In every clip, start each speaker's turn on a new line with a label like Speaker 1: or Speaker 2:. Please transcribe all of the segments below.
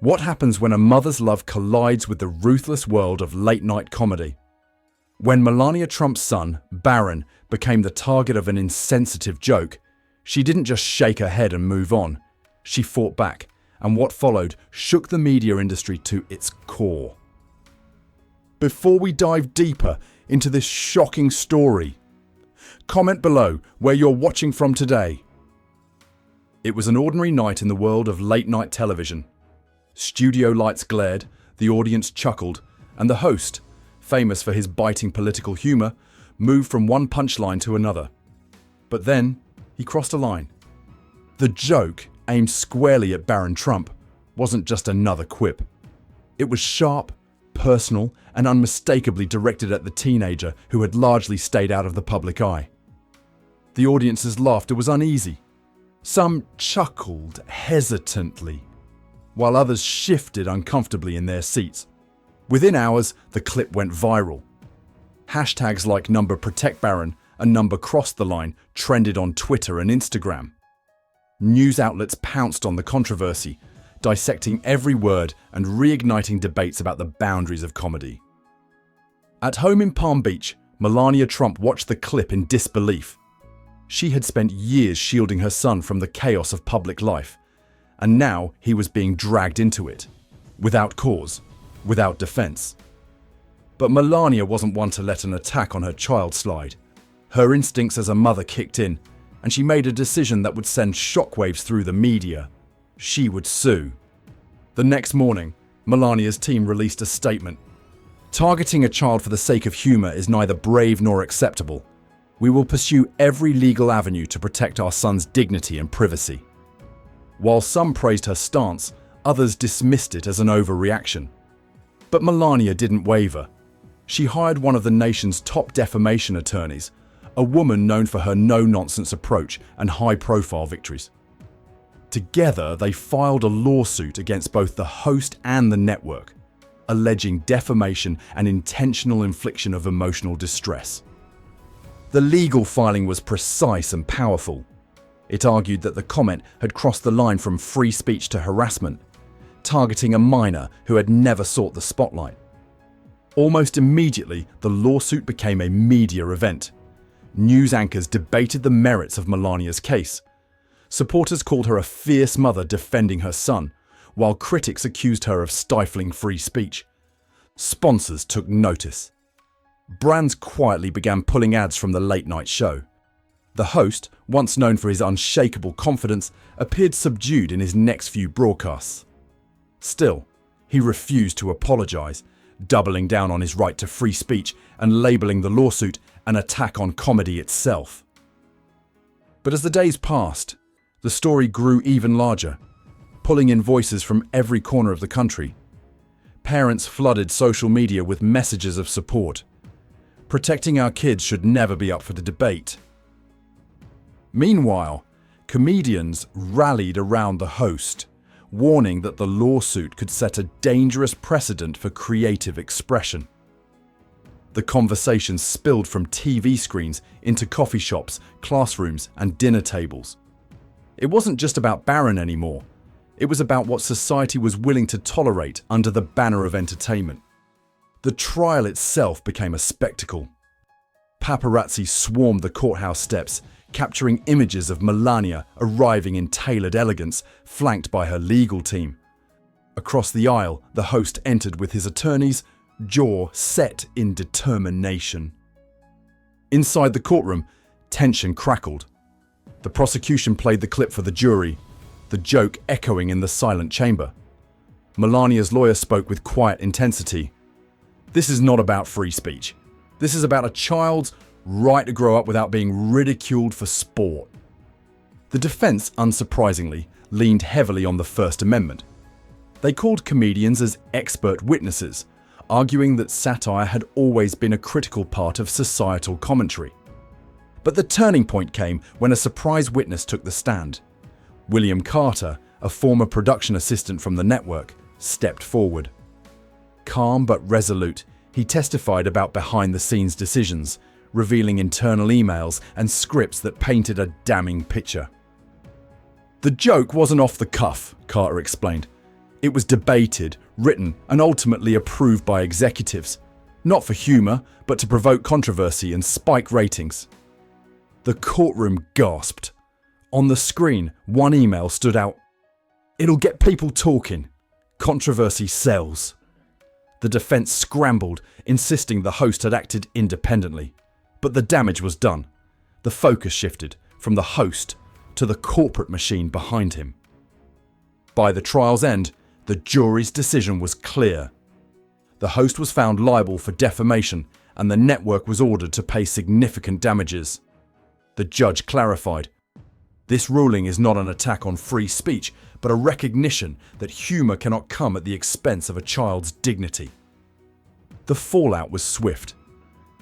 Speaker 1: What happens when a mother's love collides with the ruthless world of late-night comedy? When Melania Trump's son, Barron, became the target of an insensitive joke, she didn't just shake her head and move on. She fought back, and what followed shook the media industry to its core. Before we dive deeper into this shocking story, comment below where you're watching from today. It was an ordinary night in the world of late-night television. Studio lights glared, the audience chuckled, and the host, famous for his biting political humor, moved from one punchline to another. But then, he crossed a line. The joke, aimed squarely at Barron Trump, wasn't just another quip. It was sharp, personal, and unmistakably directed at the teenager who had largely stayed out of the public eye. The audience's laughter was uneasy. Some chuckled hesitantly, while others shifted uncomfortably in their seats. Within hours, the clip went viral. Hashtags like #ProtectBarron and #CrossTheLine trended on Twitter and Instagram. News outlets pounced on the controversy, dissecting every word and reigniting debates about the boundaries of comedy. At home in Palm Beach, Melania Trump watched the clip in disbelief. She had spent years shielding her son from the chaos of public life, and now he was being dragged into it, without cause, without defense. But Melania wasn't one to let an attack on her child slide. Her instincts as a mother kicked in, and she made a decision that would send shockwaves through the media. She would sue. The next morning, Melania's team released a statement. Targeting a child for the sake of humor is neither brave nor acceptable. We will pursue every legal avenue to protect our son's dignity and privacy. While some praised her stance, others dismissed it as an overreaction. But Melania didn't waver. She hired one of the nation's top defamation attorneys, a woman known for her no-nonsense approach and high-profile victories. Together, they filed a lawsuit against both the host and the network, alleging defamation and intentional infliction of emotional distress. The legal filing was precise and powerful. It argued that the comment had crossed the line from free speech to harassment, targeting a minor who had never sought the spotlight. Almost immediately, the lawsuit became a media event. News anchors debated the merits of Melania's case. Supporters called her a fierce mother defending her son, while critics accused her of stifling free speech. Sponsors took notice. Brands quietly began pulling ads from the late-night show. The host, once known for his unshakable confidence, appeared subdued in his next few broadcasts. Still, he refused to apologize, doubling down on his right to free speech and labeling the lawsuit an attack on comedy itself. But as the days passed, the story grew even larger, pulling in voices from every corner of the country. Parents flooded social media with messages of support. Protecting our kids should never be up for the debate. Meanwhile, comedians rallied around the host, warning that the lawsuit could set a dangerous precedent for creative expression. The conversation spilled from TV screens into coffee shops, classrooms, and dinner tables. It wasn't just about Barron anymore. It was about what society was willing to tolerate under the banner of entertainment. The trial itself became a spectacle. Paparazzi swarmed the courthouse steps, capturing images of Melania arriving in tailored elegance, flanked by her legal team. Across the aisle, the host entered with his attorneys, jaw set in determination. Inside the courtroom, tension crackled. The prosecution played the clip for the jury, the joke echoing in the silent chamber. Melania's lawyer spoke with quiet intensity. This is not about free speech. This is about a child's right to grow up without being ridiculed for sport. The defense, unsurprisingly, leaned heavily on the First Amendment. They called comedians as expert witnesses, arguing that satire had always been a critical part of societal commentary. But the turning point came when a surprise witness took the stand. William Carter, a former production assistant from the network, stepped forward. Calm but resolute, he testified about behind-the-scenes decisions, revealing internal emails and scripts that painted a damning picture. The joke wasn't off the cuff, Carter explained. It was debated, written, and ultimately approved by executives, not for humor, but to provoke controversy and spike ratings. The courtroom gasped. On the screen, one email stood out. "It'll get people talking. Controversy sells." The defense scrambled, insisting the host had acted independently. But the damage was done. The focus shifted from the host to the corporate machine behind him. By the trial's end, the jury's decision was clear. The host was found liable for defamation, and the network was ordered to pay significant damages. The judge clarified, "This ruling is not an attack on free speech, but a recognition that humor cannot come at the expense of a child's dignity." The fallout was swift.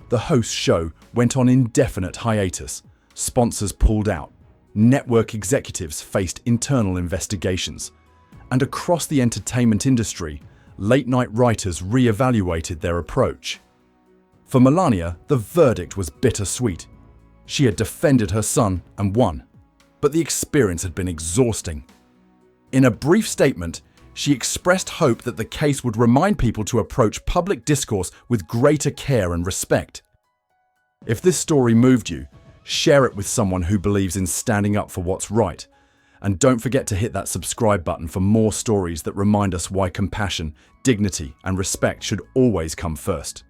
Speaker 1: The host's show went on indefinite hiatus. Sponsors pulled out. Network executives faced internal investigations. And across the entertainment industry, late-night writers re-evaluated their approach. For Melania, the verdict was bittersweet. She had defended her son and won, but the experience had been exhausting. In a brief statement, she expressed hope that the case would remind people to approach public discourse with greater care and respect. If this story moved you, share it with someone who believes in standing up for what's right. And don't forget to hit that subscribe button for more stories that remind us why compassion, dignity, and respect should always come first.